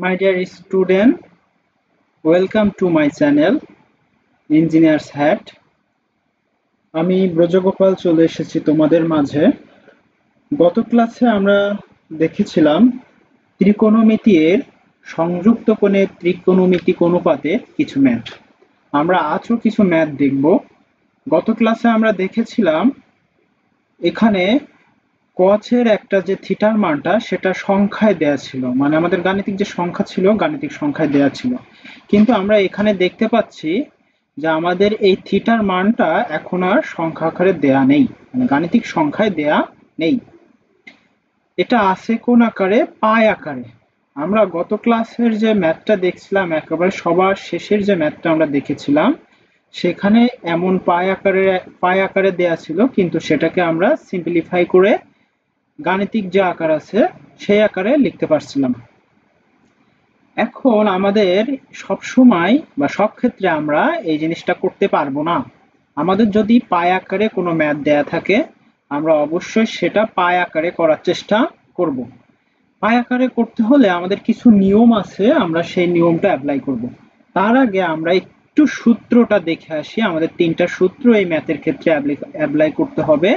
My dear student, welcome to my channel Engineer's Hat. আমি ব্রজগোপাল চলে এসেছি তোমাদের মাঝে। গত ক্লাসে আমরা দেখেছিলাম ত্রিকোণমিতি এর সংযুক্ত কোণের ত্রিকোণমিতিক অনুপাতে কিছু ম্যাথ। আমরা আজও কিছু ম্যাথ দেখব। গত ক্লাসে আমরা দেখেছিলাম এখানে cos এর একটা যে থিটার মানটা সেটা সংখ্যায় দেয়া ছিল, মানে আমাদের গাণিতিক যে সংখ্যা ছিল গাণিতিক সংখ্যায় দেয়া ছিল, কিন্তু আমরা এখানে দেখতে পাচ্ছি যে আমাদের এই থিটার মানটা এখন আর সংখ্যা আকারে দেয়া নেই, মানে গাণিতিক সংখ্যায় দেয়া নেই, এটা আছে কোন আকারে? পাই আকারে। আমরা গত ক্লাসের যে ম্যাথটা দেখছিলাম একেবারে সবার শেষের যে ম্যাথটা আমরা দেখেছিলাম সেখানে এমন পাই আকারে দেয়া ছিল, কিন্তু সেটাকে আমরা সিম্পলিফাই করে গাণিতিক যে আকার আছে সেই আকারে লিখতে পারছিলাম। এখন আমাদের সব সময় বা সব ক্ষেত্রে আমরা এই জিনিসটা করতে পারবো না। আমাদের যদি পাই আকারে কোনো ম্যাথ দেয়া থাকে আমরা অবশ্যই সেটা পাই আকারে করার চেষ্টা করব। পাই আকারে করতে হলে আমাদের কিছু নিয়ম আছে, আমরা সেই নিয়মটা অ্যাপ্লাই করব। তার আগে আমরা একটু সূত্রটা দেখে আসি। আমাদের তিনটা সূত্র এই ম্যাথের ক্ষেত্রে অ্যাপ্লাই করতে হবে।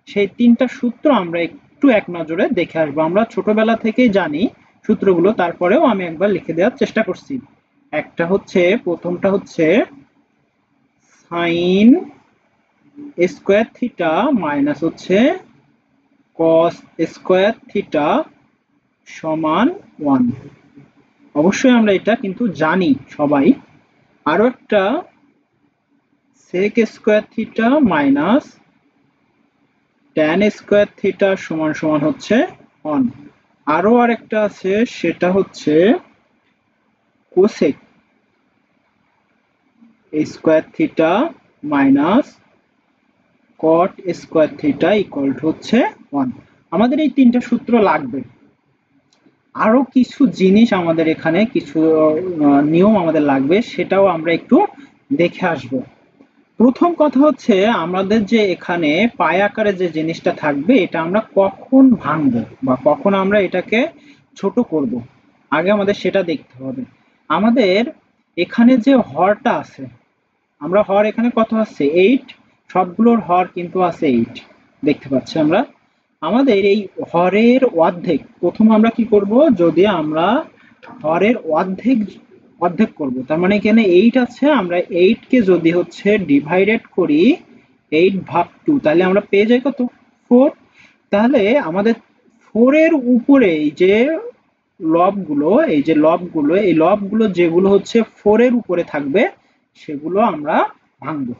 সেই তিনটা সূত্র আমরা একটু এক নজরে দেখে আসবো। আমরা ছোটবেলা থেকেই জানি সূত্রগুলো, তারপরেও আমি একবার লিখে দেওয়ার চেষ্টা করছি। প্রথমটা হচ্ছে সাইন স্কোয়ার থিটা মাইনাস হচ্ছে কস স্কোয়ার থিটা সমান 1। অবশ্যই আমরা এটা কিন্তু জানি সবাই। আরো একটা sec square theta minus tan square theta সমান সমান হচ্ছে 1। আরো আরেকটা আছে, সেটা হচ্ছে cosec square theta minus cot square theta equal to হচ্ছে 1। আমাদের এই তিনটা সূত্র লাগবে। আরো কিছু জিনিস আমাদের এখানে কিছু নিয়ম আমাদের লাগবে, সেটাও আমরা একটু দেখে আসব। প্রথম কথা হচ্ছে আমাদের যে এখানে পাই আকারে যে জিনিসটা থাকবে এটা আমরা কখন ভাঙবো বা কখন আমরা এটাকে ছোট করব, আগে আমাদের সেটা দেখতে হবে। আমাদের এখানে যে হরটা আছে, আমরা হর এখানে কত আছে? 8। সবগুলোর হর কিন্তু আছে 8, দেখতে পাচ্ছি আমরা। আমাদের এই হরের অর্ধেক প্রথম আমরা কি করব, যদি আমরা হরের অর্ধেক অর্ধেক করব, তার মানে এখানে 8 আছে, আমরা 8 কে যদি হচ্ছে ডিভাইডেড করি 8 ভাগ 2, তাহলে আমরা পেয়ে যাই কত? 4। তাহলে আমাদের 4 এর উপরে এই লবগুলো যেগুলো হচ্ছে 4 এর উপরে থাকবে সেগুলো আমরা ভাঙবো।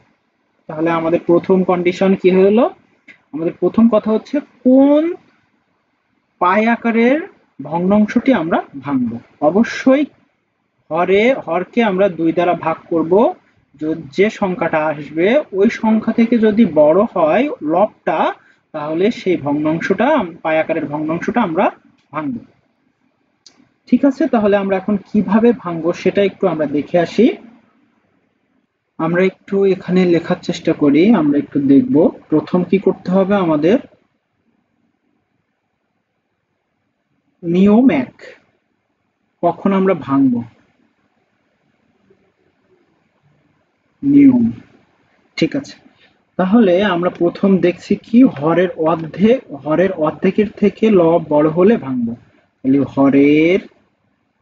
তাহলে আমাদের প্রথম কন্ডিশন কি হলো? আমাদের প্রথম কথা হচ্ছে কোন পাই আকারের ভগ্নাংশটি আমরা ভাঙবো। অবশ্যই হরকে আমরা 2 দ্বারা ভাগ করব। যে সংখ্যাটা আসবে ওই সংখ্যা থেকে যদি বড় হয় লবটা, তাহলে সেই ভগ্নাংশটা পাই আকারের ভগ্নাংশটা আমরা ভাঙবো। ঠিক আছে, তাহলে আমরা এখন কিভাবে ভাঙবো সেটা একটু আমরা দেখে আসি। আমরা একটু এখানে লেখার চেষ্টা করি, আমরা একটু দেখব প্রথম কি করতে হবে আমাদের। নিয়ম 1, কখন আমরা ভাঙবো। নিয়ম, ঠিক আছে। তাহলে আমরা প্রথম দেখছি কি, হরের অর্ধেকের থেকে লব বড় হলে ভাঙবো। তাহলে হরের,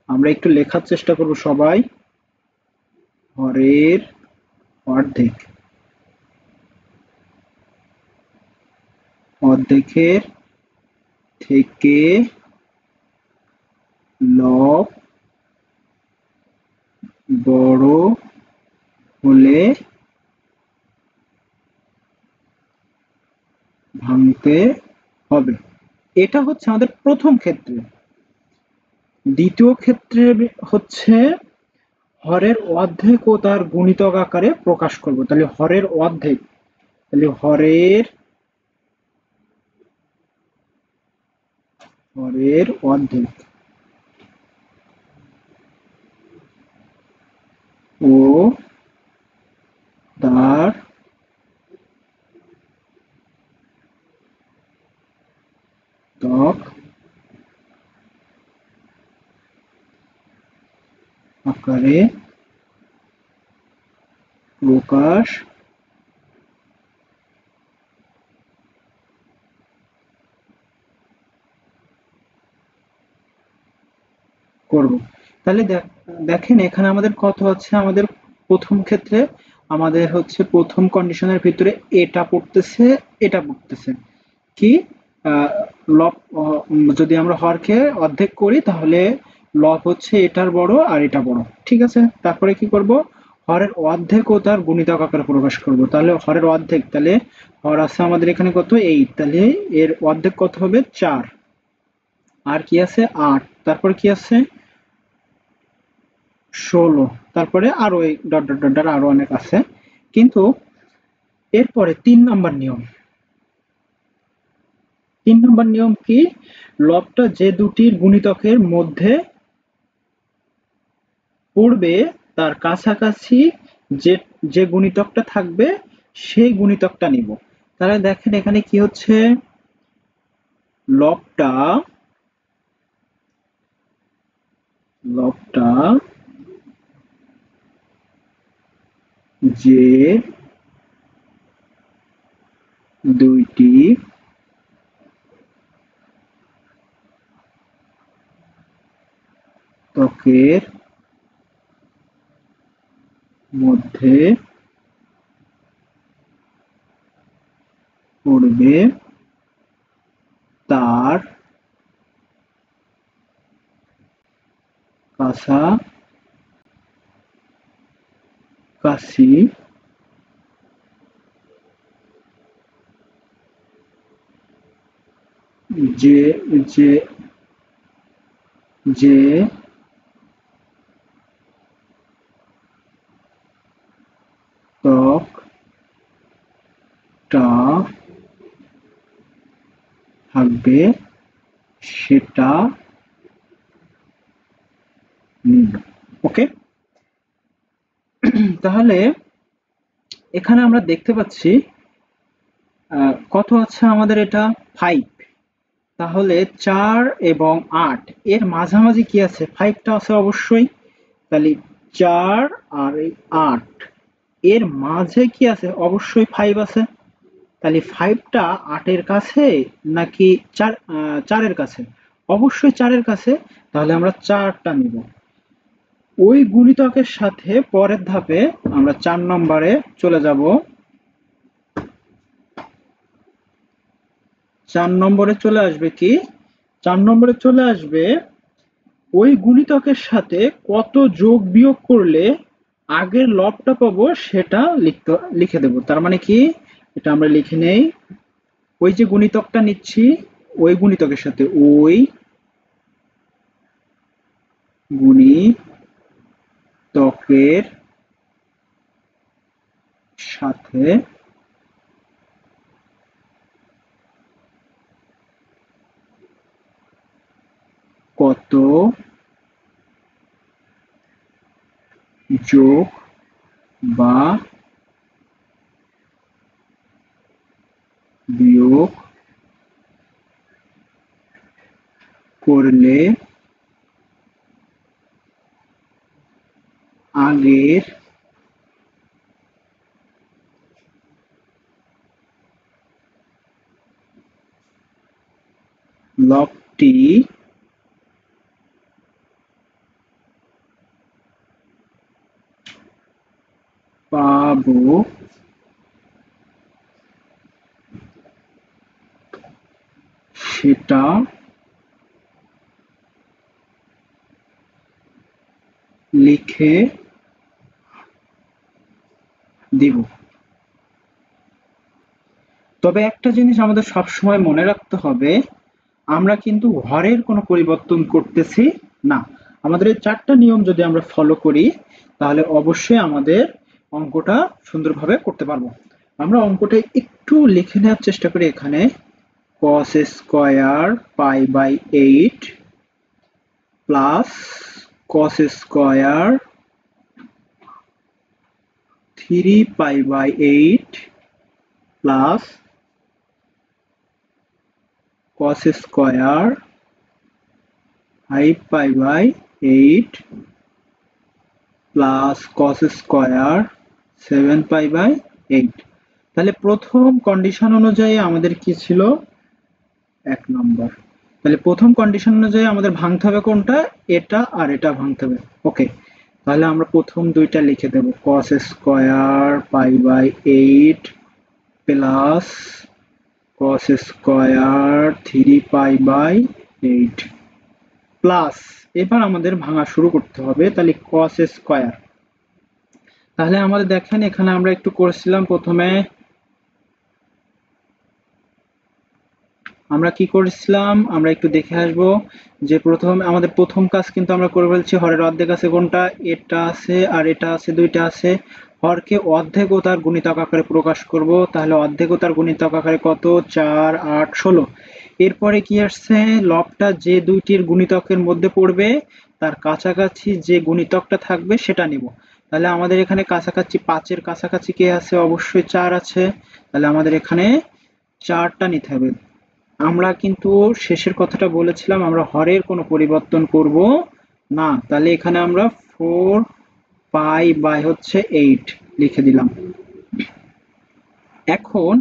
আমরা একটু লেখার চেষ্টা করব সবাই, হরের অর্ধেক, অর্ধেকের থেকে লব বড় হলে ভাঙতে হবে। এটা হচ্ছে আমাদের প্রথম ক্ষেত্রে। দ্বিতীয় ক্ষেত্রে হচ্ছে হরের অর্ধেক ও তার গুণিতক আকারে প্রকাশ করব। তাহলে হরের অর্ধেক, তাহলে হরের অর্ধেক ও তার ত্বক আকারে প্রকাশ করব। তাহলে দেখেন এখানে আমাদের কত হচ্ছে, আমাদের প্রথম ক্ষেত্রে আমাদের হচ্ছে প্রথম কন্ডিশনের ভিতরে এটা পড়তেছে, এটা পড়তেছে কি, আহ, লব যদি আমরা হরকে অর্ধেক করি তাহলে লব হচ্ছে এটার বড় আর এটা বড়, ঠিক আছে। তারপরে কি করব, হরের অর্ধেক ও তার গুণিতক আকারে প্রকাশ করব। তাহলে হরের অর্ধেক, তাহলে হর আছে আমাদের এখানে কত 8, তাহলে এর অর্ধেক কত হবে 4, আর কি আছে 8, তারপর কি আছে 16, তারপরে আরো এই ডট ডট ডট ডট আরো অনেক আছে। কিন্তু এরপরে 3 নম্বর নিয়ম কি, লবটা যে দুটির গুণিতকের মধ্যে পড়বে তার কাছাকাছি যে যে গুণিতকটা থাকবে সেই গুণিতকটা নিব। তাহলে দেখেন এখানে কি হচ্ছে, লবটা লবটা যে দুইটি ত্বকের মধ্যে পড়বে তার কাছাকাছি যে যে যে ত্বকটা থাকবে সেটা নিব। ওকে, তাহলে এখানে আমরা দেখতে পাচ্ছি কত আছে আমাদের, এটা 5, তাহলে 4 এবং 8 এর মাঝামাঝি কি আছে, 5টা আছে অবশ্যই। তাহলে 4 আর এই 8 এর মাঝে কি আছে, অবশ্যই 5 আছে। তাহলে 5টা 8-এর কাছে নাকি 4-এর কাছে, অবশ্যই 4-এর কাছে। তাহলে আমরা 4টা নিব। ওই গুণিতকের সাথে পরের ধাপে আমরা 4 নম্বরে চলে যাব। 4 নম্বরে চলে আসবে কি, 4 নম্বরে চলে আসবে ওই গুণিতকের সাথে কত যোগ বিয়োগ করলে আগের লবটা পাবো সেটা লিখে দেব। তার মানে কি, এটা আমরা লিখে নেই, ওই যে গুণিতকটা নিচ্ছি ওই গুণিতকের সাথে ওই গুণিতকের সাথে কত যোগ বা বিয়োগ করলে আগের লবটি পাবো সেটা লিখে দিব। তবে একটা জিনিস আমাদের সবসময় মনে রাখতে হবে, আমরা কিন্তু হরের কোনো পরিবর্তন করতেছি না। আমাদের এই 4টা নিয়ম যদি আমরা ফলো করি তাহলে অবশ্যই আমাদের অঙ্কটা সুন্দরভাবে করতে পারবো। আমরা অঙ্কটা একটু লিখে নেওয়ার চেষ্টা করি। এখানে cos square pi by 8 plus cos square 3 pi by 8 plus cos square 5 pi by 8 plus cos square 7π/8। তাহলে প্রথম কন্ডিশন অনুযায়ী আমাদের কি ছিল? 1 নম্বর। তাহলে প্রথম কন্ডিশন অনুযায়ী আমাদের ভাঙতে হবে কোনটা? এটা আর এটা ভাঙতে হবে। ওকে, তাহলে আমরা প্রথম দুইটা লিখে দেব, cos square π/8 plus cos square 3π/8 plus, এবার আমাদের ভাঙা শুরু করতে হবে। তাহলে cos স্কয়ার, তাহলে আমাদের দেখেন এখানে আমরা একটু করেছিলাম প্রথমে, আমরা কি করেছিলাম আমরা একটু দেখে আসবো যে আমাদের প্রথম কাজ কিন্তু আমরা করে ফেলছি। হরের অর্ধেক আছে কোনটা? এটা আছে আর এটা আছে, দুইটা আছে। হরকে অর্ধেক ও তার গুণিতক আকারে প্রকাশ করব। তাহলে অর্ধেক ও তার গুণিতক আকারে কত? 4, 8, 16। এরপরে কি আসছে? লবটা যে দুইটির গুণিতকের মধ্যে পড়বে তার কাছাকাছি যে গুণিতকটা থাকবে সেটা নিব। তাহলে আমাদের এখানে কাছাকাছি 5-এর কাছাকাছি কে আছে? অবশ্যই 4 আছে। তাহলে আমাদের এখানে 4টা নিতে হবে। আমরা কিন্তু শেষের কথাটা বলেছিলাম আমরা হরের কোনো পরিবর্তন করব না। তাহলে এখানে আমরা 4π/8 লিখে দিলাম। এখন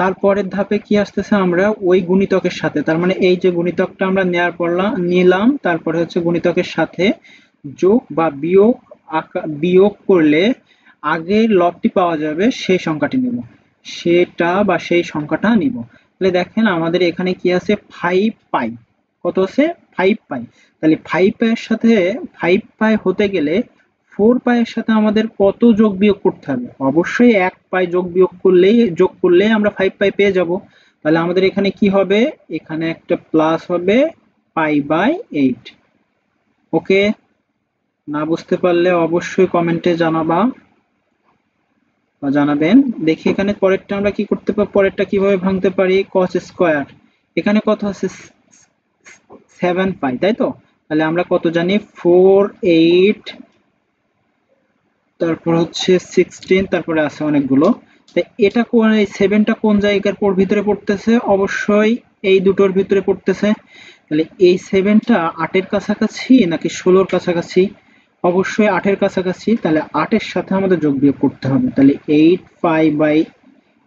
তারপরের ধাপে কি আসতেছে? আমরা ওই গুণিতকের সাথে, তার মানে এই যে গুণিতকটা আমরা নিলাম, তারপরে হচ্ছে গুণিতকের সাথে যোগ বা বিয়োগ করলে আগের লবটি পাওয়া যাবে সেই সংখ্যাটি নেব, সেই সংখ্যাটা নিব। তাহলে দেখেন আমাদের এখানে কি আছে? 5π। কত আছে? 5π। তাহলে 5π এর সাথে 5π হতে গেলে 4π এর সাথে আমাদের কত যোগ বিয়োগ করতে হবে? অবশ্যই 1π যোগ করলেই আমরা 5π পেয়ে যাব। তাহলে আমাদের এখানে কি হবে? এখানে একটা প্লাস হবে π/8। ওকে, না বুঝতে পারলে অবশ্যই কমেন্টে জানাবেন। দেখি এখানে পরেরটা আমরা কি করতে পারি, পরেরটা কিভাবে ভাঙতে পারি। cos স্কয়ার, এখানে কত আছে? 7π, তাই তো? তাহলে আমরা কত জানি? 4, 8, তারপর হচ্ছে 16, তারপরে আছে অনেকগুলো। তো এটা কোন, এই 7টা কোন জায়গার ভিতরে পড়তেছে? অবশ্যই এই দুটোর ভিতরে পড়তেছে। তাহলে এই 7টা 8-এর কাছাকাছি নাকি 16-র কাছাকাছি? অবশ্যই 8-এর কাছাকাছি। তাহলে 8-এর সাথে আমাদের যোগ বিয়োগ করতে হবে। তাহলে 8π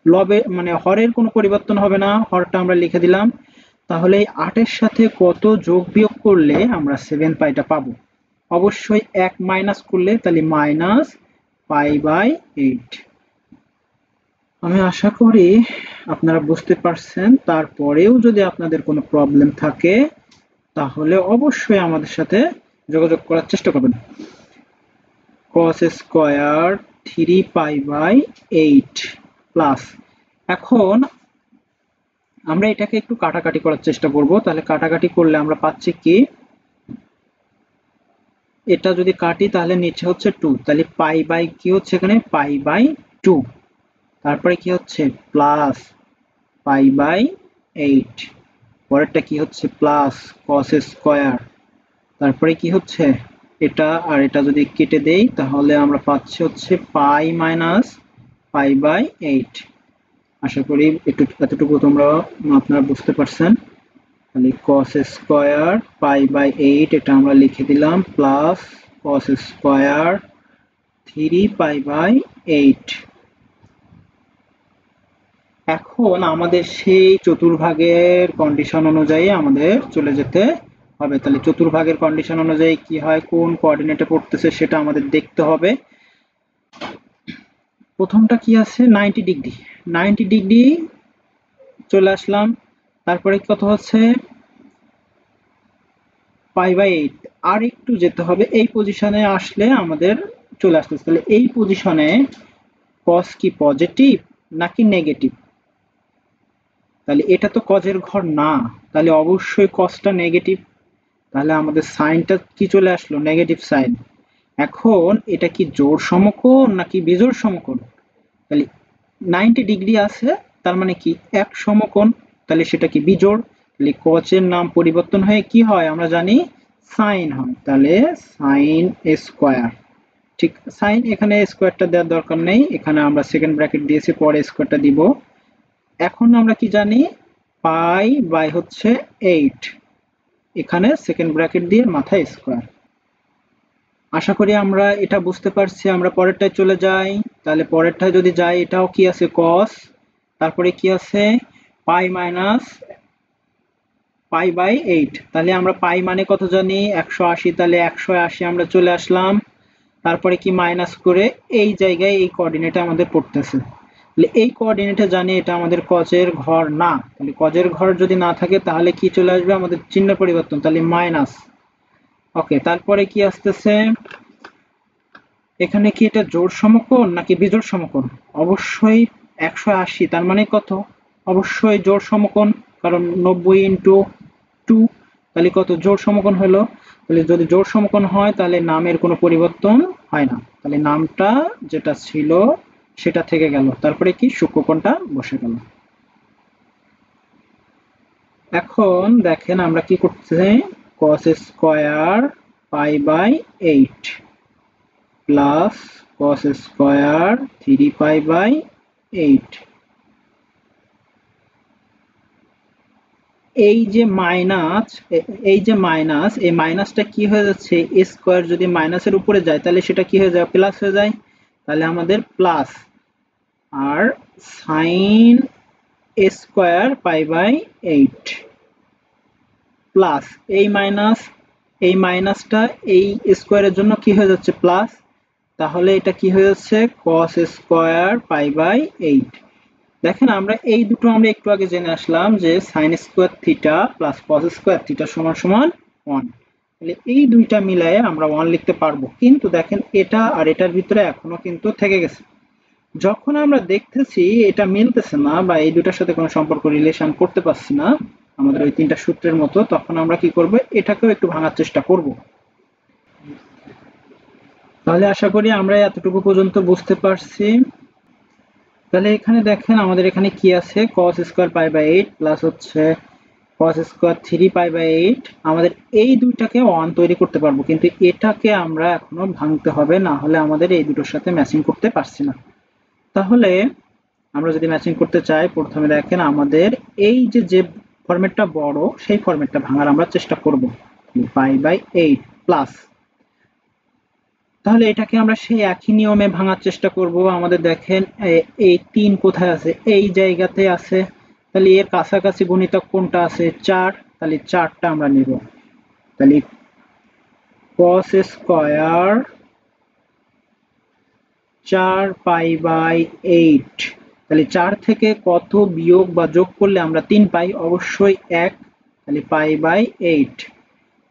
লবে মানে হরের কোনো পরিবর্তন হবে না, হরটা আমরা লিখে দিলাম। তাহলে এই 8-এর সাথে কত যোগ বিয়োগ করলে আমরা 7πটা পাবো? অবশ্যই 1 মাইনাস করলে, তাহলে -π/8। আমি আশা করি আপনারা বুঝতে পারছেন। তারপরেও যদি আপনাদের কোনো প্রবলেম থাকে তাহলে অবশ্যই আমাদের সাথে যোগাযোগ করার চেষ্টা করবেন। cos স্কয়ার 3π/8 প্লাস, এখন আমরা এটাকে একটু কাটাকাটি করার চেষ্টা করব। তাহলে কাটাকাটি করলে আমরা পাচ্ছি কি? এটা যদি কাটি তাহলে নিচে হচ্ছে 2, তাহলে কি হচ্ছে এখানে? π/2। তারপরে কি হচ্ছে? প্লাস π/8। পরেরটা কি হচ্ছে? Plus cos square. তারপরে কি হচ্ছে? এটা আর এটা যদি কেটে দেই তাহলে আমরা পাচ্ছি হচ্ছে π-π/8। আশা করি এতটুকু আপনারা বুঝতে পারছেন। তাহলে cos স্কয়ার π/8 এটা আমরা লিখে দিলাম, প্লাস cos স্কয়ার 3π/8। এখন আমাদের সেই চতুর্ভাগের কন্ডিশন অনুযায়ী আমাদের চলে যেতে হবে। তাহলে চতুর্ভাগের কন্ডিশন অনুযায়ী কি হয়, কোন কোঅর্ডিনেটে পড়তেছে সেটা আমাদের দেখতে হবে। প্রথমটা কি আছে? 90 ডিগ্রি। 90 ডিগ্রি চলে আসলাম। তারপরে কত হচ্ছে? π/8। আর একটু যেতে হবে, এই পজিশনে আসলে আমাদের চলে আসতেছে। তাহলে এই পজিশনে cos কি পজিটিভ নাকি নেগেটিভ? তাহলে এটা তো কজের ঘর না, তাহলে অবশ্যই কসটা নেগেটিভ। তাহলে আমাদের সাইনটা কি চলে আসলো? Negative sign. এখন এটা কি জোড় সমকোণ নাকি বিজোড় সমকোণ? তাহলে 90 ডিগ্রি আছে, তার মানে কি এক সমকোণ, তাহলে সেটা কি বিজোড়। তাহলে কজের নাম পরিবর্তন হয়ে কি হয় আমরা জানি? সাইন হয়। তাহলে সাইন স্কয়ার। ঠিক, সাইন এখানে স্কয়ারটা দেওয়ার দরকার নেই, এখানে আমরা সেকেন্ড ব্র্যাকেট দিয়েছি, পরে স্কয়ারটা দিব। এখন আমরা কি জানি? π/8, এখানে সেকেন্ড ব্র্যাকেট দিয়ে মাথায় স্কয়ার। আশা করি আমরা এটা বুঝতে পারছি। আমরা পরেরটায় চলে যাই। তাহলে পরেরটায় যদি যাই, এটাও কি আছে cos, তারপরে কি আছে পাই মাইনাস পাই বাই 8। তাহলে আমরা পাই মানে কত জানি 180, তাহলে 180 আমরা চলে আসলাম। তারপরে কি মাইনাস করে এই জায়গায় এই কোঅর্ডিনেটে আমাদের পড়তেছে, তাহলে এই কোঅর্ডিনেটে জানি এটা আমাদের কজের ঘর না। তাহলে কজের ঘর যদি না থাকে তাহলে কি চলে আসবে আমাদের চিহ্ন পরিবর্তন, তাহলে মাইনাস। ওকে, তারপরে কি আসতেছে এখানে, কি এটা জোড় সমকোণ নাকি বিজোড় সমকোণ? অবশ্যই 180, তার মানে কত? অবশ্যই জোড় সমকোণ, কারণ 90 ইন্টু 2, তাহলে কত জোড় সমকোণ হলো। তাহলে যদি জোড় সমকোণ হয় তাহলে নামের কোনো পরিবর্তন হয় না, তাহলে নামটা যেটা ছিল সেটা থেকে গেল, তারপরে কি সূক্ষ্মকোণটা বসে গেল। এখন দেখেন আমরা কি করতেছি, cos square pi by 8 plus cos square 3 pi by 8। এই যে মাইনাস, এই মাইনাসটা কি হয়ে যাচ্ছে, এ স্কয়ার যদি মাইনাসের উপরে যায় তাহলে সেটা কি হয়ে যায়, প্লাস হয়ে যায়। তাহলে আমাদের প্লাস, আর sine square pi by 8 plus এই মাইনাসটা এই স্কয়ারের জন্য কি হয়ে যাচ্ছে প্লাস, তাহলে এটা কি হয়ে যাচ্ছে cos স্কয়ার পাই বাই 8। দেখেন আমরা এই দুটো আমরা একটু আগে জেনে আসলাম যে sin square theta plus cos square theta সমান সমান 1। তাহলে এই দুইটা মিলায়ে আমরা 1 লিখতে পারবো, কিন্তু দেখেন এটা আর এটার ভিতরে এখনো কিন্তু থেকে গেছে। যখন আমরা দেখতেছি এটা মিলতেছে না বা এই দুটার সাথে কোনো সম্পর্ক রিলেশন করতে পারছি না আমাদের ওই তিনটা সূত্রের মতো, তখন আমরা কি করব, এটাকেও একটু ভাঙার চেষ্টা করব। তাহলে আশা করি আমরা এতটুকু পর্যন্ত বুঝতে পারছি। তাহলে এখানে দেখেন আমাদের এখানে কি আছে, cos square pi by 8 plus হচ্ছে cos স্কয়ার 3 পাই বাই 8। আমাদের এই দুইটাকে 1 তৈরি করতে পারবো, কিন্তু এটাকে আমরা এখনো ভাঙতে হবে, না হলে আমাদের এই দুটোর সাথে ম্যাচিং করতে পারছি না। তাহলে আমরা যদি ম্যাচিং করতে চাই, প্রথমে দেখেন আমাদের এই যে যে ফরম্যাটটা বড় সেই ফরম্যাটটা ভাঙার আমরা চেষ্টা করব, পাই বাই 8 প্লাস। তাহলে এটাকে আমরা সেই একই নিয়মে ভাঙার চেষ্টা করব। আমাদের দেখেন এই 3 কোথায় আছে, এই জায়গাতে আছে। তাহলে এর কাছাকাছি গুণিতক কোনটা আছে, 4, তাহলে 4টা আমরা নিব। তাহলে cos স্কয়ার 4 পাই বাই 8, তাহলে 4 থেকে কত বিয়োগ বা যোগ করলে আমরা 3 পাই, অবশ্যই 1, তাহলে পাই বাই 8।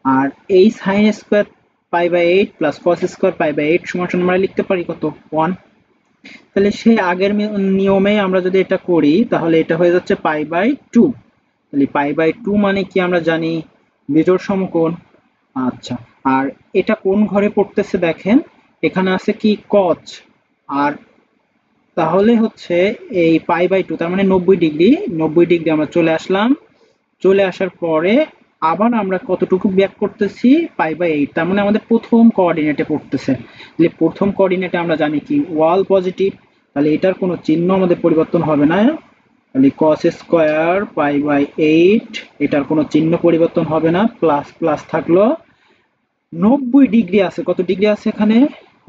আর এই sin square pi by 8 plus cos square pi by 8 সমান সমান আমরা লিখতে পারি কত, 1। তাহলে সেই আগের নিয়মেই আমরা যদি এটা করি তাহলে এটা হয়ে যাচ্ছে পাই বাই 2। তাহলে পাই বাই 2 মানে কি আমরা জানি, বিজোড় সমকোণ। আচ্ছা, আর এটা কোন ঘরে পড়তেছে দেখেন, এখানে আছে কি cos, আর তাহলে হচ্ছে এই পাই বাই 2 তার মানে 90 ডিগ্রি, 90 ডিগ্রি আমরা চলে আসলাম। চলে আসার পরে আবার আমরা কতটুকু ব্যাক করতেছি, পাই বাই 8, তার মানে আমাদের প্রথম কোঅর্ডিনেটে পড়তেছে। তাহলে প্রথম কোঅর্ডিনেটে আমরা জানি কি ওয়াল পজিটিভ, তাহলে এটার কোনো চিহ্ন আমাদের পরিবর্তন হবে না। তাহলে cos স্কয়ার পাই বাই 8 এটার কোনো চিহ্ন পরিবর্তন হবে না, প্লাস প্লাস থাকলো। 90 ডিগ্রি আছে, কত ডিগ্রি আছে এখানে,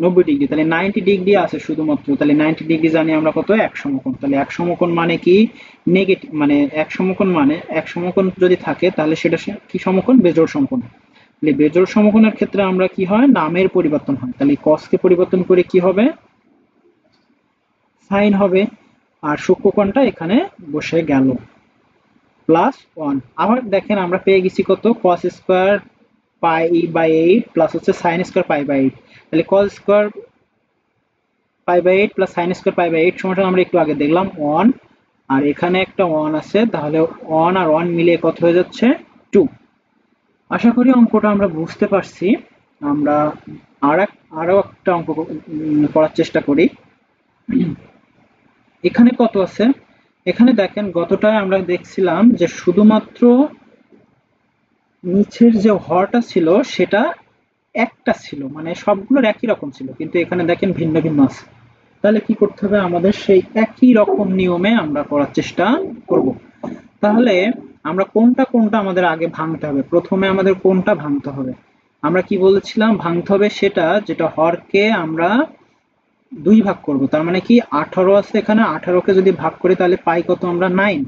90 ডিগ্রি, তাহলে 90 ডিগ্রি আছে শুধুমাত্র। তাহলে 90 ডিগ্রি জানি আমরা কত, এক সমকোণ। তাহলে এক সমকোণ মানে কি নেগেটিভ, মানে এক সমকোণ মানে এক সমকোণ যদি থাকে তাহলে সেটা কি সমকোণ, বেজোড় সমকোণ। তাহলে বেজোড় সমকোণের ক্ষেত্রে আমরা কি হয়, নামের পরিবর্তন হয়। তাহলে cos কে পরিবর্তন করে কি হবে, সাইন হবে। আর সূক্ষ্মকোণটা এখানে বসে গেল, প্লাস 1। আবার দেখেন আমরা পেয়ে গেছি কত, cos square pi by 8 plus হচ্ছে sin স্কয়ার পাই বাই 8। তাহলে cos square pi by 8 plus sin square pi by 8 সমান আমরা একটু আগে দেখলাম 1, আর এখানে একটা 1 আছে, তাহলে 1 আর 1 মিলিয়ে কত হয়ে যাচ্ছে, 2। আশা করি অঙ্কটা আমরা বুঝতে পারছি। আমরা আরো একটা অঙ্ক করার চেষ্টা করি। এখানে কত আছে, এখানে দেখেন গতটায় আমরা দেখছিলাম যে শুধুমাত্র নিচের যে হরটা ছিল সেটা একটা ছিল, মানে সবগুলোর একই রকম ছিল, কিন্তু এখানে দেখেন ভিন্ন ভিন্ন আছে। তাহলে কি করতে হবে, আমাদের সেই একই রকম নিয়মে আমরা করার চেষ্টা করব। তাহলে আমরা কোনটা কোনটা আমাদের আগে ভাঙতে হবে, প্রথমে আমাদের কোনটা ভাঙতে হবে, আমরা কি বলেছিলাম ভাঙতে হবে সেটা, যেটা হরকে আমরা 2 ভাগ করব। তার মানে কি 18 আছে এখানে, 18কে যদি ভাগ করি তাহলে পাই কত আমরা 9।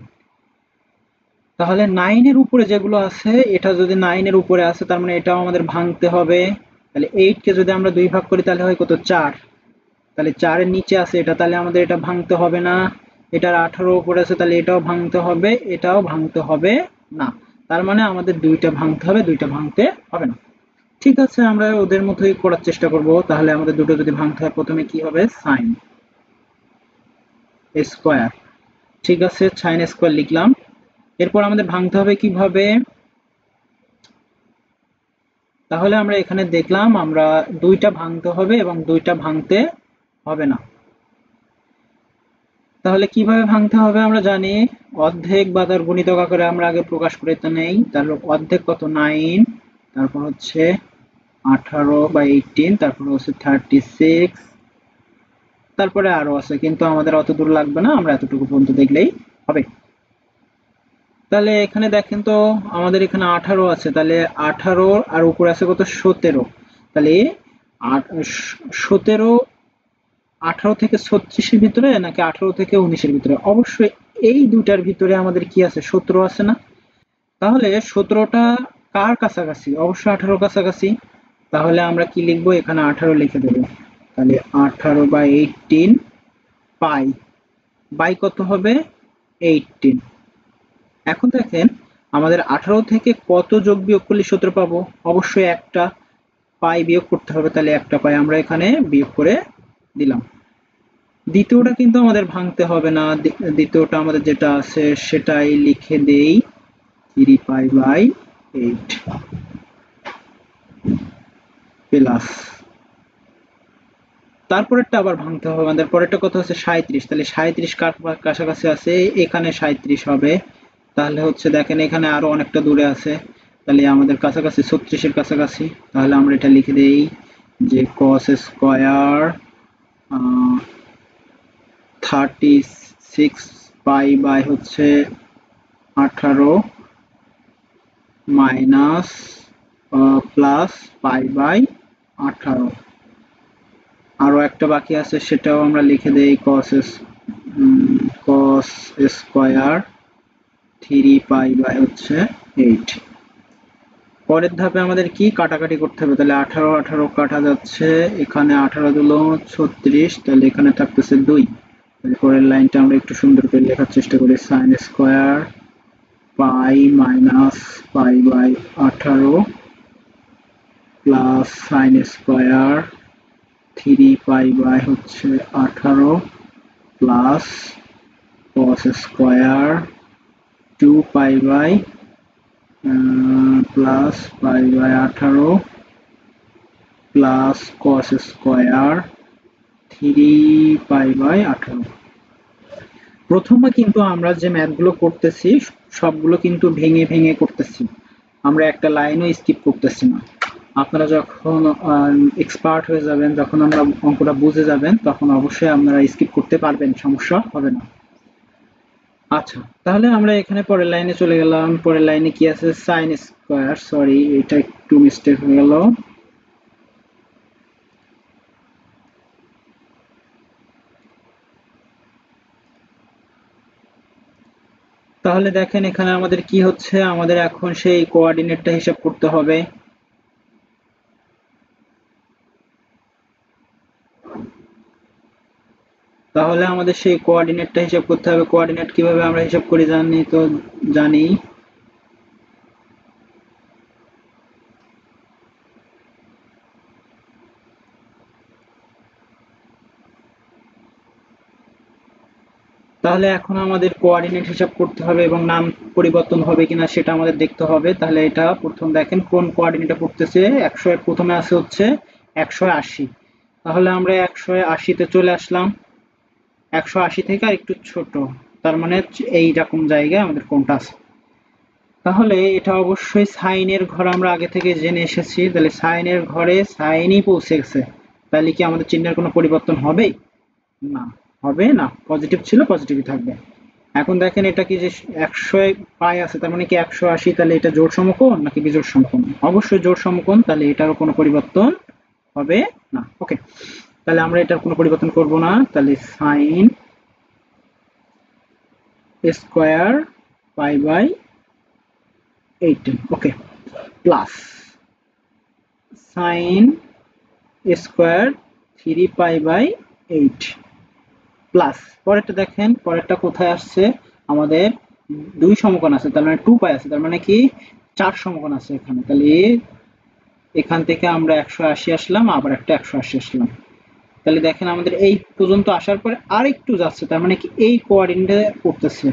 তাহলে 9 এর উপরে যেগুলো আছে, এটা যদি 9 এর উপরে আছে তার মানে এটাও আমাদের ভাঙতে হবে। তাহলে 8 কে যদি আমরা 2 ভাগ করি তাহলে হয় কত 4। তাহলে 4 এর নিচে আছে এটা, তাহলে আমাদের এটা ভাঙতে হবে না। এটার 18 উপরে আছে তাহলে এটাও ভাঙতে হবে, এটাও ভাঙতে হবে না। তার মানে আমাদের দুইটা ভাঙতে হবে, দুইটা ভাঙতে হবে না। ঠিক আছে, আমরা ওদের মতোই করার চেষ্টা করব। তাহলে আমাদের দুটো যদি ভাঙতে হয় প্রথমে কি হবে সাইন স্কয়ার। ঠিক আছে, সাইন স্কয়ার লিখলাম। এরপর আমাদের ভাঙতে হবে কিভাবে, তাহলে আমরা এখানে দেখলাম আমরা দুইটা ভাঙতে হবে এবং দুইটা ভাঙতে হবে না। তাহলে কিভাবে ভাঙতে হবে আমরা জানি, অর্ধেক বা তার গুণিতক আকারে আমরা আগে প্রকাশ করতে নেই। তার অর্ধেক কত 9, তারপর হচ্ছে 18/18, তারপর হচ্ছে 36, তারপরে আরো আছে কিন্তু আমাদের অত দূর লাগবে না, আমরা এতটুকু পর্যন্ত দেখলেই হবে। তাহলে এখানে দেখেন তো আমাদের এখানে 18 আছে, তাহলে 18 আর উপরে আছে কত 17। তাহলে 17, 18 থেকে 36 এর ভিতরে নাকি 18 থেকে 19 এর ভিতরে, অবশ্যই এই দুটার ভিতরে আমাদের কি আছে 17 আছে না। তাহলে 17টা কার কাছাকাছি, অবশ্যই 18 কাছাকাছি। তাহলে আমরা কি লিখবো, এখানে 18 লিখে দেবো। তাহলে 18/18 পাই, বাই কত হবে 18। এখন দেখেন আমাদের 18 থেকে কত যোগ বিয়োগ করলে 17 পাবো, অবশ্যই একটা পাই বিয়োগ করতে হবে, তাহলে একটা পাই আমরা এখানে বিয়োগ করে দিলাম। দ্বিতীয়টা কিন্তু আমাদের ভাঙতে হবে না, দ্বিতীয়টা আমাদের যেটা আছে সেটাই লিখে দেই 3π/8 প্লাস, তারপরেরটা আবার ভাঙতে হবে আমাদের, পরেরটা কত হচ্ছে 37। তাহলে 37 কার কাছাকাছি আছে, এখানে 37 হবে। তাহলে হচ্ছে দেখেন এখানে আরো অনেকটা দূরে আছে, তাহলে আমাদের কাছাকাছি 36 এর কাছাকাছি। তাহলে আমরা এটা লিখে দেই যে cos স্কয়ার 36 পাই বাই হচ্ছে 18 মাইনাস প্লাস পাই বাই 18। আরো একটা বাকি আছে সেটাও আমরা লিখে দেই cos স্কয়ার 3π/8। পরের ধাপে আমাদের কি কাটাকাটি করতে হবে, তাহলে 18 18 কাটা যাচ্ছে, এখানে 18 দিলো 36, তাহলে এখানে থাকতেছে 2। তাহলে পরের লাইনটা আমরা একটু সুন্দর করে লেখার চেষ্টা করি, সাইন স্কয়ার পাই মাইনাস পাই/18 plus sine square 3π/18 plus cos square 2π plus পাই/18 প্লাস cos স্কয়ার 3π/18। প্রথমে কিন্তু আমরা যে ম্যাথগুলো করতেছি সবগুলো কিন্তু ভেঙে ভেঙে করতেছি, আমরা একটা লাইনও স্কিপ করতেছি না। আপনারা যখন এক্সপার্ট হয়ে যাবেন, যখন আমরা অঙ্কটা বুঝে যাবেন, তখন অবশ্যই আপনারা স্কিপ করতে পারবেন, সমস্যা হবে না। আচ্ছা, তাহলে আমরা এখানে পরের লাইনে চলে গেলাম। পরের লাইনে কি আছে, সাইন স্কয়ার, সরি এটা একটু মিস্টেক হয়ে গেল। তাহলে দেখেন এখানে আমাদের কি হচ্ছে, আমাদের এখন সেই কোঅর্ডিনেটটা হিসাব করতে হবে। তাহলে আমাদের সেই কোঅর্ডিনেটটা হিসাব করতে হবে। কোঅর্ডিনেট কিভাবে আমরা হিসাব করি জানি তো, জানি তাহলে এখন আমাদের কোঅর্ডিনেট হিসাব করতে হবে এবং নাম পরিবর্তন হবে কিনা সেটা আমাদের দেখতে হবে। তাহলে এটা প্রথম দেখেন কোন কোঅর্ডিনেটে পড়তেছে, 100 এর প্রথমে আছে হচ্ছে 180। তাহলে আমরা 180-তে চলে আসলাম, 180 থেকে আর একটু ছোট, তার মানে এই রকম জায়গায় আমাদের কোনটা আছে। তাহলে এটা অবশ্যই সাইনের ঘর আমরা আগে থেকে জেনে এসেছি, তাহলে সাইনের ঘরে সাইনই পৌঁছে গেছে। তাহলে কি আমাদের চিহ্নের কোনো পরিবর্তন হবে? না, হবে না, পজিটিভ ছিল পজিটিভই থাকবে। এখন দেখেন এটা কি যে 100 পাই আছে, তার মানে কি 180, তাহলে এটা জোড় সমকোণ নাকি বিজোড় সমকোণ? অবশ্যই জোড় সমকোণ, তাহলে এটারও কোনো পরিবর্তন হবে না। ওকে, তাহলে আমরা এটার কোনো পরিবর্তন করব না, তাহলে sine square pi by 18, okay, plus sine square 3 pi by 8 plus, পরেরটা দেখেন পরেরটা কোথায় আসছে, আমাদের দুই সমকোণ আছে, তার মানে 2 পাই আছে, তার মানে কি 4 সমকোণ আছে এখানে, তাহলে এখান থেকে আমরা 180 আসলাম, আবার একটা 180 আসলাম, তাহলে দেখেন আমাদের এই পর্যন্ত আসার পরে আরেকটু যাচ্ছে, তার মানে কি এই কোঅর্ডিনেটে পড়তেছে,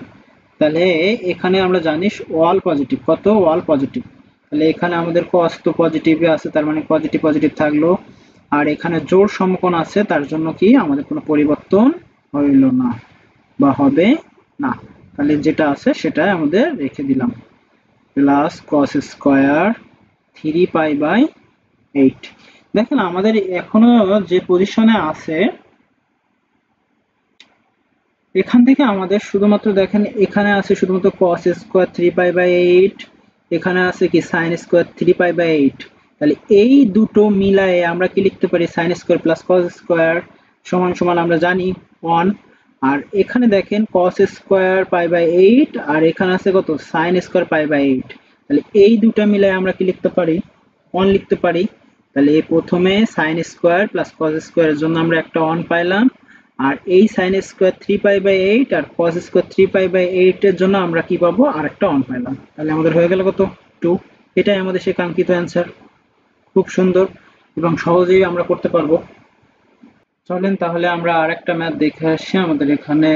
তাহলে এখানে আমরা জানি ওয়াল পজিটিভ, কত ওয়াল পজিটিভ, তাহলে এখানে আমাদের cos তো পজিটিভই আছে, তার মানে পজিটিভ পজিটিভ থাকলো, আর এখানে জোড় সমকোণ আছে, তার জন্য কি আমাদের কোনো পরিবর্তন হইল না বা হবে না, তাহলে যেটা আছে সেটা আমাদের রেখে দিলাম, plus cos square 3 pi by 8। দেখেন আমাদের এখনো যে পজিশনে আছে, এখান থেকে আমাদের শুধুমাত্র দেখেন এখানে আছে শুধুমাত্র cos স্কয়ার 3 পাই বাই 8, এখানে আছে কি sin স্কয়ার 3 পাই বাই 8, তাহলে এই দুটো মিলায়ে আমরা কি লিখতে পারি, sin square plus cos square সমান সমান আমরা জানি 1, আর এখানে দেখেন cos স্কয়ার পাই বাই 8 আর এখানে আছে কত sin স্কয়ার পাই বাই 8, তাহলে এই দুটো মিলায়ে আমরা কি লিখতে পারি, 1 লিখতে পারি, তাহলে প্রথমে sin স্কয়ার প্লাস cos স্কয়ারের জন্য আমরা একটা 1 পাইলাম, আর এই sin স্কয়ার 3 পাই বাই 8 আর cos স্কয়ার 3 পাই বাই 8 এর জন্য আমরা কি পাবো, আরেকটা 1 পাইলাম, তাহলে আমাদের হয়ে গেল কত 2, এটাই আমাদের সেই কাঙ্ক্ষিত অ্যান্সার। খুব সুন্দর এবং সহজেই আমরা করতে পারবো। চলেন তাহলে আমরা আরেকটা ম্যাথ দেখে আসি। আমাদের এখানে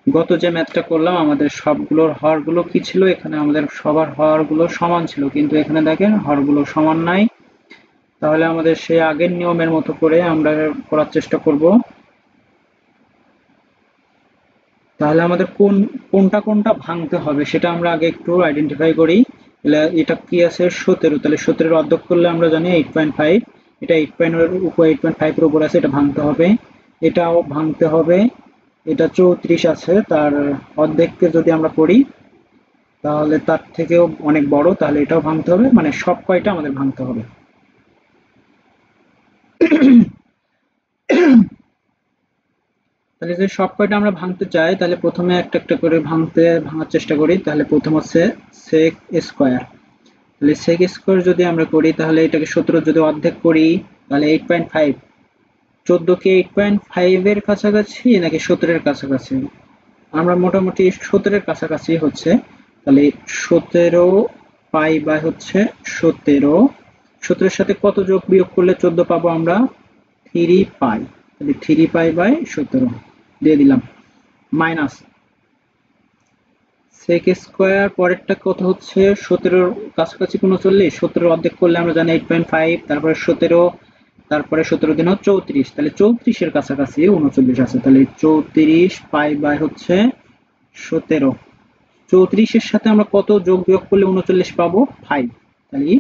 গত যে ম্যাথটা করলাম আমাদের সবগুলোর হরগুলো কি ছিল, এখানে আমাদের সবার হরগুলো সমান ছিল, কিন্তু এখানে দেখেন হরগুলো সমান নাই, তাহলে আমাদের সেই আগের নিয়মের মতো করে আমরা করার চেষ্টা করব। তাহলে আমাদের কোনটা কোনটা ভাঙতে হবে সেটা আমরা আগে একটু আইডেন্টিফাই করি। এটা কি আছে 17, তাহলে 17 অর্ধেক করলে আমরা জানি 8.5, এটা 8.5 এর উপর আছে, এটা ভাঙতে হবে, এটাও ভাঙতে হবে, এটা 34 আছে, তার অর্ধেককে যদি আমরা করি তাহলে তার থেকেও অনেক বড়, তাহলে এটাও ভাঙতে হবে, মানে সব কয়টা আমাদের ভাঙতে হবে। তাহলে যদি সব কয়টা আমরা ভাঙতে চাই তাহলে প্রথমে একটা একটা করে ভাঙার চেষ্টা করি। তাহলে প্রথম হচ্ছে sec স্কয়ার, তাহলে sec স্কয়ার যদি আমরা করি তাহলে এটাকে 17 যদি অর্ধেক করি তাহলে 8.5, 14 কে 8.5 এর কাছাকাছি নাকি 17 এর কাছাকাছি, আমরা মোটামুটি 17 এর কাছাকাছি হচ্ছে, তাহলে 17 পাই বাই হচ্ছে 17, 17 এর সাথে কত যোগ বিয়োগ করলে 14 পাবো আমরা, 3 পাই, তাহলে 3 পাই বাই 17 দিয়ে দিলাম, মাইনাস sec স্কয়ার পরেরটা কত হচ্ছে 17 কাছাকাছি 39, 17 অর্ধেক করলে আমরা জানি 8.5, তারপরে 17, তারপরে 17 দিন 34, তাহলে 34 এর কাছাকাছি 39 আছে, তাহলে 34 পাই বাই হচ্ছে 17, 34 এর সাথে আমরা কত যোগ বিয়োগ করলে 39 পাবো, 5, তাহলে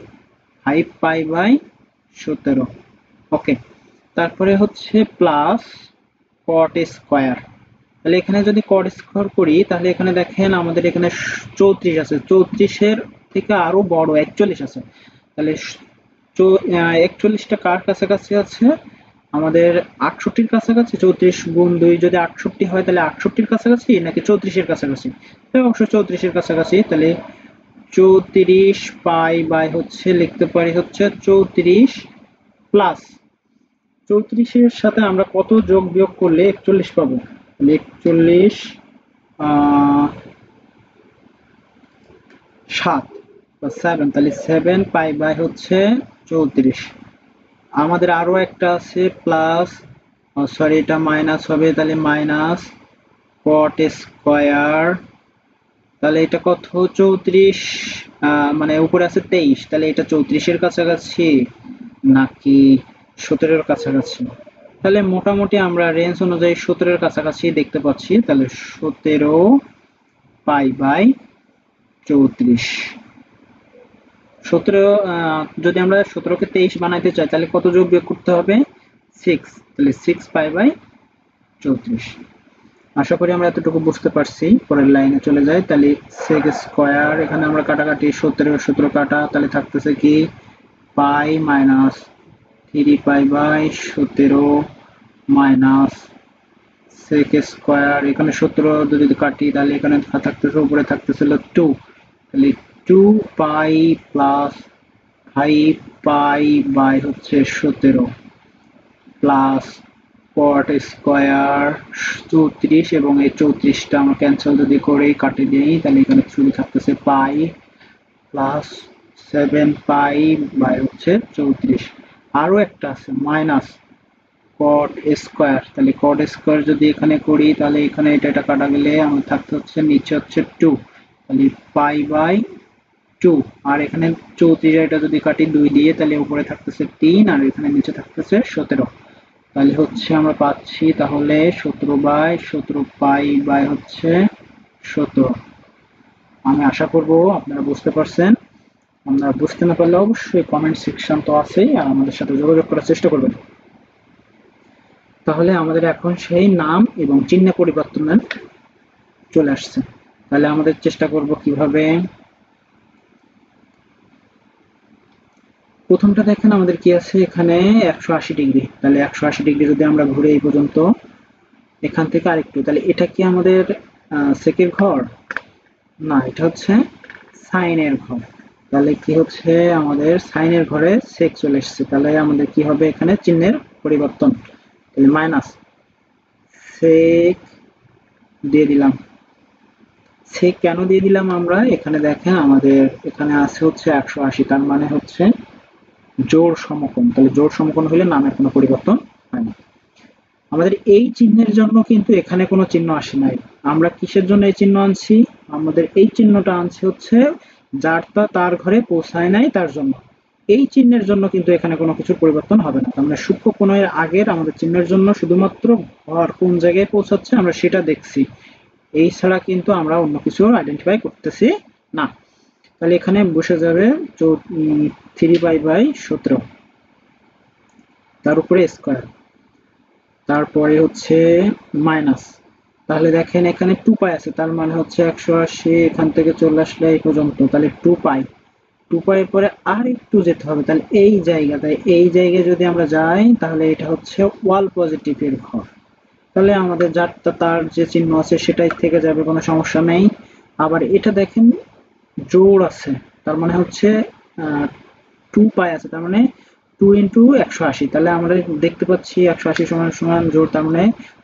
5 পাই বাই 17, ওকে, তারপরে হচ্ছে প্লাস cot স্কয়ার, তাহলে এখানে যদি cot স্কয়ার করি তাহলে এখানে দেখেন আমাদের এখানে 34 আছে, 34 এর থেকে আরো বড় 41 আছে, তাহলে 41টা কার কাছাকাছি আছে, আমাদের 68 এর কাছাকাছি, 34 গুণ 2 যদি 68 হয় তাহলে 68 এর কাছাকাছি নাকি 34 এর কাছাকাছি, তাহলে অবশ্যই 34 এর কাছাকাছি, তাহলে 34 পাই বাই হচ্ছে লিখতে পারি হচ্ছে 34 প্লাস 34 এর সাথে আমরা কত যোগ বিয়োগ করলে 41 পাবো, 41 7 বা 7, তাহলে 7 পাই বাই হচ্ছে 34, আমাদের আরো একটা আছে প্লাস, সরি এটা মাইনাস হবে, তাহলে মাইনাস cot স্কয়ার, তাহলে এটা কত 34, মানে উপরে আছে 23, তাহলে এটা 34 এর কাছাকাছি নাকি 17 এর কাছাকাছি, তাহলে মোটামুটি আমরা রেঞ্জ অনুযায়ী 17 এর কাছাকাছি দেখতে পাচ্ছি, তাহলে 17 পাই বাই 34, 17 যদি আমরা 17 কে 23 বানাইতে চাই তাহলে কত যোগ বিয়োগ করতে হবে, 6, তাহলে 6 পাই বাই 34, আশা করি আমরা এতটুকু বুঝতে পারছি। পরের লাইনে চলে যাই, তাহলে সেক স্কোয়ার, এখানে আমরা কাটাকাটি 17 কাটা, তাহলে থাকতেছে কি পাই মাইনাস 3 পাই/17 মাইনাস সেক স্কোয়ার, এখানে 17 যদি কাটি তাহলে এখানে থাকতেছে উপরে থাকতেছিল 2, তাহলে 2 পাই প্লাস 5 পাই/17 প্লাস কট স্কোয়ার 34, এবং এই 34টা আমরা ক্যান্সেল যদি করে কাটে দিই তাহলে এখানে শুধু থাকতেছে পাই প্লাস 7 পাই/34। আরো একটা আছে মাইনাস কট স্কোয়ার, তাহলে কট স্কোয়ার যদি এখানে করি তাহলে এখানে এটা কাটা গেলে আমার থাকতে হচ্ছে নিচে হচ্ছে 2, তাহলে পাই/2, আর এখানে 34 এটা যদি কাটি 2 দিয়ে তাহলে উপরে থাকতেছে 3, আর এখানে নিচে থাকতেছে 17, তাহলে হচ্ছে আমরা পাচ্ছি তাহলে 17/17 পাই/হচ্ছে 17। আমি আশা করব আপনারা বুঝতে পারছেন। আপনারা বুঝতে না পারলে অবশ্যই কমেন্ট সেকশন তো আছেই, আর আমাদের সাথে যোগাযোগ করার চেষ্টা করবেন। তাহলে আমাদের এখন সেই নাম এবং চিহ্ন পরিবর্তনের চলে আসছে। তাহলে আমাদের চেষ্টা করব কিভাবে। প্রথমটা দেখেন আমাদের কি আছে, এখানে 180 ডিগ্রি, তাহলে 180 ডিগ্রি যদি আমরা ঘুরে এই পর্যন্ত, এখান থেকে আরেকটু, তাহলে এটা কি আমাদের সেকের ঘর? না, এটা হচ্ছে সাইনের ঘর। তাহলে কি হচ্ছে আমাদের সাইনের ঘরে সেক চলে এসেছে, তাহলে আমাদের কি হবে এখানে চিহ্নের পরিবর্তন, তাহলে মাইনাস সেক দিয়ে দিলাম। সেক কেন দিয়ে দিলাম আমরা, এখানে দেখেন আমাদের এখানে আছে হচ্ছে 180, তার মানে হচ্ছে জোড় সমকোণ, তাহলে জোড় সমকোণ হলে নামের কোনো পরিবর্তন হয় না। আমাদের এই চিহ্নের জন্য কিন্তু এখানে কোনো চিহ্ন আসে নাই। আমরা কিসের জন্য এই চিহ্ন আনছি? আমাদের এই চিহ্নটা আনছি হচ্ছে যারটা তার ঘরে পৌঁছায় নাই তার জন্য। এই চিহ্নের জন্য কিন্তু এখানে কোনো কিছুর পরিবর্তন হবে না। আমরা সূক্ষ্মকোণের আগের আমাদের চিহ্নের জন্য শুধুমাত্র ঘর কোন জায়গায় পৌঁছাচ্ছে আমরা সেটা দেখছি, এই ছাড়া কিন্তু আমরা অন্য কিছু আইডেন্টিফাই করতেছি না। তাহলে এখানে বসে যাবে 3 পাই/17, তার উপরে স্কোয়ার, তারপরে হচ্ছে মাইনাস, তাহলে দেখেন এখানে 2 পাই আছে, তার মানে হচ্ছে 180, এখান থেকে চলে আসলে এই পর্যন্ত, তাহলে 2 পাই, 2 পাই এর পরে আর একটু যেতে হবে, তাহলে এই জায়গায় যদি আমরা যাই তাহলে এটা হচ্ছে ওয়াল পজিটিভের ঘর, তাহলে আমাদের যারটা তার যে চিহ্ন আছে সেটাই থেকে যাবে, কোনো সমস্যা নেই। আবার এটা দেখেন জোড় আছে, তার মানে হচ্ছে 2 পাই আছে, তার মানে 2 ইন্টু 180, তাহলে আমরা দেখতে পাচ্ছি 180 সমান সমান জোড়, তার মানে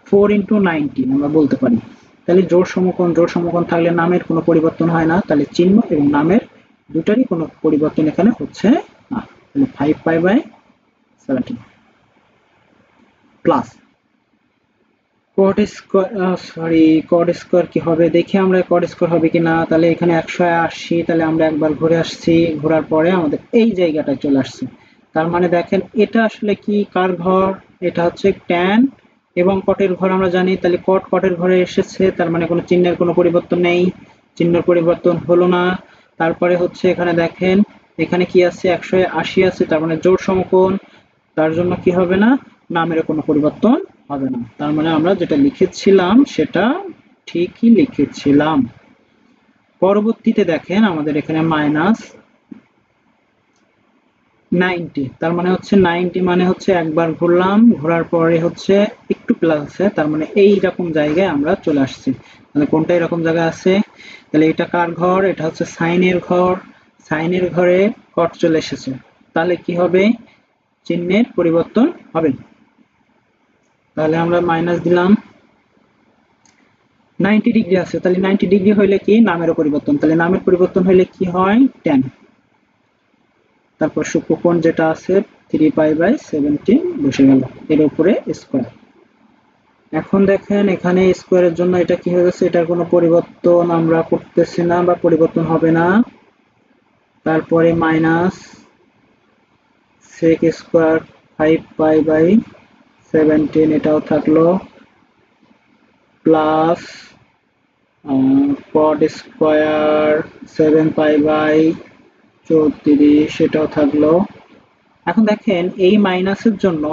4 ইন্টু 90 আমরা বলতে পারি। তাহলে জোড় সমকোণ থাকলে নামের কোনো পরিবর্তন হয় না, তাহলে চিহ্ন এবং নামের দুটারই কোনো পরিবর্তন এখানে হচ্ছে না। তাহলে 5 পাই/17 প্লাস কট স্কোয়ার কি হবে দেখি আমরা, কট স্কোয়ার হবে কিনা। তাহলে এখানে 180, তাহলে আমরা একবার ঘুরে আসছি, ঘোরার পরে আমাদের এই জায়গাটায় চলে আসছে, তার মানে দেখেন এটা আসলে কি কার ঘর, এটা হচ্ছে ট্যান এবং কটের ঘর আমরা জানি, তাহলে কটের ঘরে এসেছে, তার মানে কোনো চিহ্নের কোনো পরিবর্তন নেই, চিহ্নের পরিবর্তন হলো না। তারপরে হচ্ছে এখানে দেখেন এখানে কি আছে 180 আছে, তার মানে জোড় সমকোণ, তার জন্য কি হবে না, নামের কোনো পরিবর্তন হবে না, তার মানে আমরা যেটা লিখেছিলাম সেটা ঠিকই লিখেছিলাম। পরবর্তীতে দেখেন আমাদের এখানে মাইনাস 90, তার মানে হচ্ছে 90 মানে হচ্ছে একবার ঘুরলাম, ঘোরার পরে হচ্ছে একটু প্লাস আছে, তার মানে এই রকম জায়গায় আমরা চলে আসছি। মানে কোনটা এরকম জায়গায় আছে, তাহলে এটা কার ঘর, এটা হচ্ছে সাইনের ঘর, সাইনের ঘরে কট চলে এসেছে, তাহলে কি হবে চিহ্নের পরিবর্তন হবে। তাহলে আমরা মাইনাস দিলাম, 90 ডিগ্রি আছে, তাহলে 90 ডিগ্রি হইলে কি নামেরও পরিবর্তন, তাহলে নামের পরিবর্তন হইলে কি হয় tan, তারপর সূক্ষ্মকোণ যেটা আছে 3 পাই/17 বসে গেল, এর উপরে স্কোয়ার। এখন দেখেন এখানে স্কোয়ারের জন্য এটা কি হয়ে গেছে, এটার কোনো পরিবর্তন আমরা করতেছি না বা পরিবর্তন হবে না। তারপরে মাইনাস সেক স্কোয়ার 5 পাই/17 এটাও থাকলো, প্লাস কট স্কোয়ার 7 পাই/34 সেটাও থাকলো। এখন দেখেন এই মাইনাসের জন্য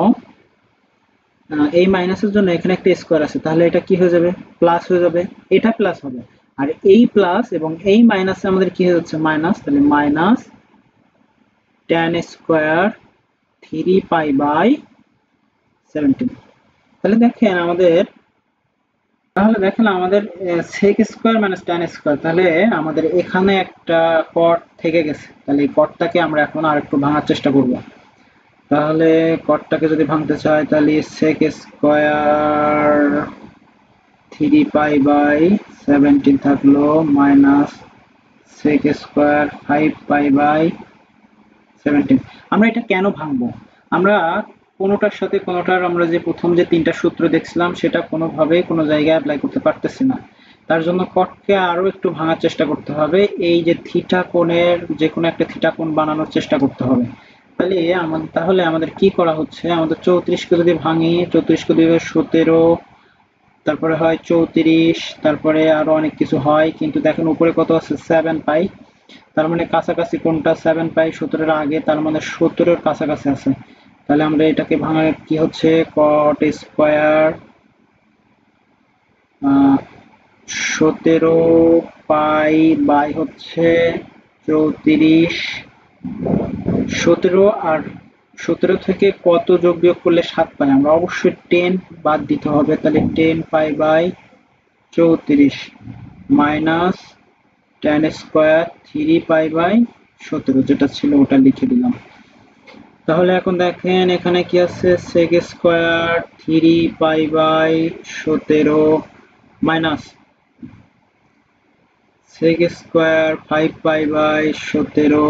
এই মাইনাসের জন্য এখানে একটা স্কোয়ার আছে, তাহলে এটা কি হয়ে যাবে, প্লাস হয়ে যাবে, এটা প্লাস হবে। আর এই প্লাস এবং এই মাইনাসে আমাদের কি হয়ে যাচ্ছে, মাইনাস, তাহলে মাইনাস tan স্কোয়ার 3π/17। তাহলে দেখেন আমাদের sec square minus tan square, তাহলে আমাদের এখানে একটা কট থেকে গেছে, তাহলে এই কটটাকে আমরা এখন আরেকটু ভাঙার চেষ্টা করব। তাহলে কটটাকে যদি ভাঙতে চাই, তাহলে sec স্কোয়ার 3π/17 থাকলো মাইনাস sec স্কোয়ার 5π/17। আমরা এটা কেন ভাঙবো, আমরা কোনোটার সাথে কোনোটার আমরা যে প্রথম যে তিনটা সূত্র দেখছিলাম সেটা কোনোভাবেই কোনো জায়গায় অ্যাপ্লাই করতে পারতেছি না। তার জন্য কটকে আরো একটু ভাঙার চেষ্টা করতে হবে, এই যে থিটা কোণের যে কোনো একটা থিটা কোণ বানানোর চেষ্টা করতে হবে। তাহলে আমাদের কি করা হচ্ছে, আমাদের 34কে যদি ভাঙি, 34কে 2 17, তারপরে হয় 34, তারপরে আরো অনেক কিছু হয়, কিন্তু দেখেন উপরে কত আছে, 7π। তার মানে কাছাকাছি কোনটা, 7π 17-এর আগে, তার মানে 17-এর কাছাকাছি আছে। তাহলে আমরা এটাকে ভাঙার কি হচ্ছে, cot স্কোয়ার 17π হচ্ছে 34। 17 আর 17 থেকে কত যোগ বিয়োগ করলে 7 পাই, আমরা অবশ্যই 10 বাদ দিতে হবে, তাহলে 10π/34 মাইনাস tan স্কোয়ার 3π/17, যেটা ছিল ওটা লিখে দিলাম। তাহলে এখন দেখেন এখানে কি আছে, sec square 3π/17 minus sec square 5π/17।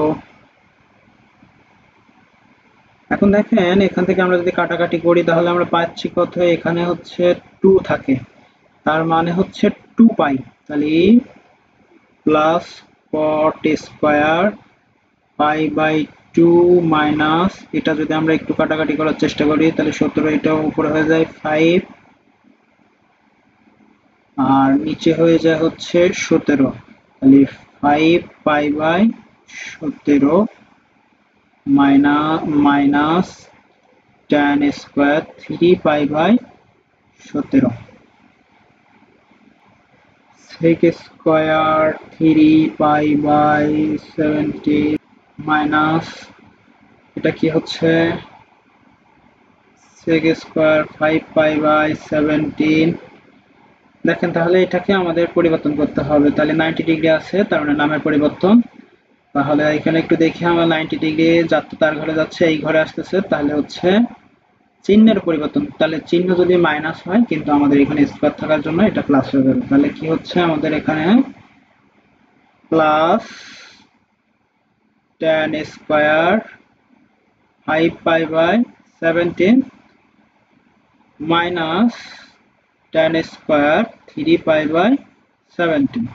এখন দেখেন এখান থেকে আমরা যদি কাটাকাটি করি, তাহলে আমরা পাচ্ছি কত, এখানে হচ্ছে 2 থাকে, তার মানে হচ্ছে 2π। তাহলে প্লাস cot স্কোয়ার π/2 মাইনাস, এটা যদি আমরা একটু কাটাকাটি করার চেষ্টা করি, তাহলে 17, এটা উপরে হয়ে যায় 5 আর নিচে হয়ে যায় হচ্ছে 17, তাহলে 5π/17 minus tan square 3π/17। sec square 3π/17 minus, এটা কি হচ্ছে, sec স্কোয়ার 5π/17। দেখেন তাহলে এটাকে আমাদের পরিবর্তন করতে হবে, তাহলে 90 ডিগ্রি আছে, তার মানে নামের পরিবর্তন। তাহলে এখানে একটু দেখি, আমরা 90 ডিগ্রি যাত্রা তার ঘরে যাচ্ছে, এই ঘরে আসতেছে, তাহলে হচ্ছে চিহ্নের পরিবর্তন, তাহলে চিহ্ন যদি মাইনাস হয় কিন্তু আমাদের এখানে স্কোয়ার থাকার জন্য এটা প্লাস হয়ে যাবে। তাহলে কি হচ্ছে আমাদের এখানে plus tan square 5π/17 minus tan square 3π/17।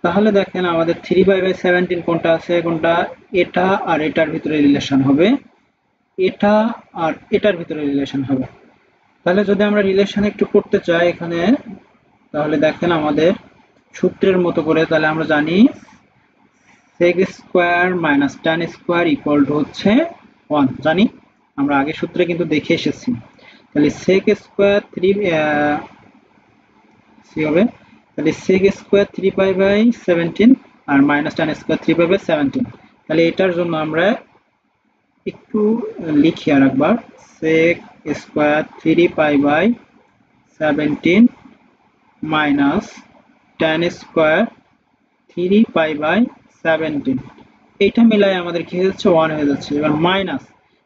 তাহলে দেখেন আমাদের 3π/17 কোনটা আছে, কোনটা, এটা আর এটার ভিতরে রিলেশন হবে, এটা আর এটার ভিতরে রিলেশন হবে। তাহলে যদি আমরা রিলেশন একটু করতে চাই এখানে, তাহলে দেখেন আমাদের সূত্রের মতো করে, তাহলে আমরা জানি sec square minus tan square equal to হচ্ছে 1, জানি আমরা আগের সূত্রে কিন্তু দেখে এসেছি। তাহলে sec স্কোয়ার 3 সি হবে, তাহলে sec স্কোয়ার 3π/17 আর মাইনাস tan স্কোয়ার 3π/17। তাহলে এটার জন্য আমরা একটু লিখি আর একবার, sec square 3π/17 minus tan square 3π/17, এইটা মিলাই আমাদের কি হচ্ছে, 1 হয়ে যাচ্ছে। এবার মাইনাস,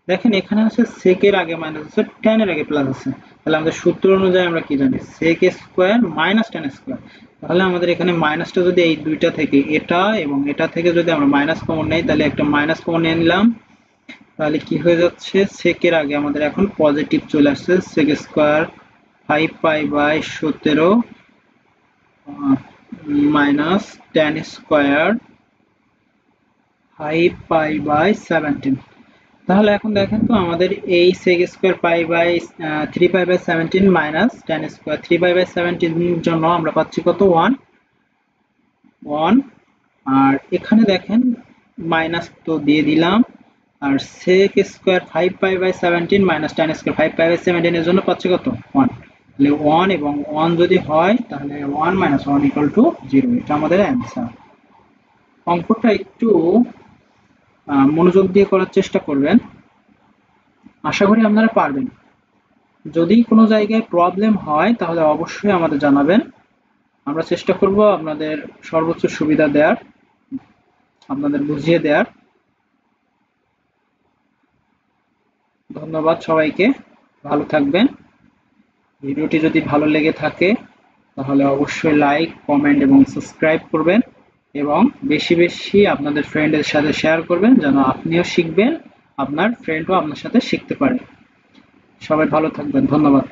দেখেন এখানে আছে sec এর আগে মাইনাস আছে, tan এর আগে প্লাস আছে, তাহলে আমাদের সূত্র অনুযায়ী আমরা কি জানি, sec square minus tan square. তাহলে আমাদের এখানে মাইনাসটা যদি এই দুইটা থেকে, এটা এবং এটা থেকে যদি আমরা মাইনাস কমন নেই, তাহলে একটা মাইনাস কমন নিয়ে নিলাম, তাহলে কি হয়ে যাচ্ছে, sec এর আগে আমাদের এখন পজিটিভ চলে আসছে, sec square 5π/17 minus tan square 5π/17। তাহলে এখন দেখেন তো আমাদের এই sec square 3π/17 minus tan square 3π/17 এর জন্য আমরা পাচ্ছি কত, 1। আর এখানে দেখেন মাইনাস তো দিয়ে দিলাম, আর sec square 5π/17 minus tan square 5π/17 এর জন্য পাচ্ছি কত 1, তাহলে 1 এবং 1 যদি হয় তাহলে 1 - 1 = 0, এটা আমাদের অ্যান্সার। অঙ্কটা একটু মনোযোগ দিয়ে করার চেষ্টা করবেন, আশা করি আপনারা পারবেন। যদি কোনো জায়গায় প্রবলেম হয় তাহলে অবশ্যই আমাদের জানাবেন, আমরা চেষ্টা করব আপনাদের সর্বোচ্চ সুবিধা দেওয়ার, আপনাদের বুঝিয়ে দেওয়ার। ধন্যবাদ সবাইকে, ভালো থাকবেন। ভিডিওটি যদি ভালো লেগে থাকে তাহলে অবশ্যই লাইক, কমেন্ট এবং সাবস্ক্রাইব করবেন এবং বেশি বেশি আপনাদের ফ্রেন্ডের সাথে শেয়ার করবেন যেন আপনিও শিখবেন, আপনার ফ্রেন্ডও আপনার সাথে শিখতে পারে। সবাই ভালো থাকবেন, ধন্যবাদ।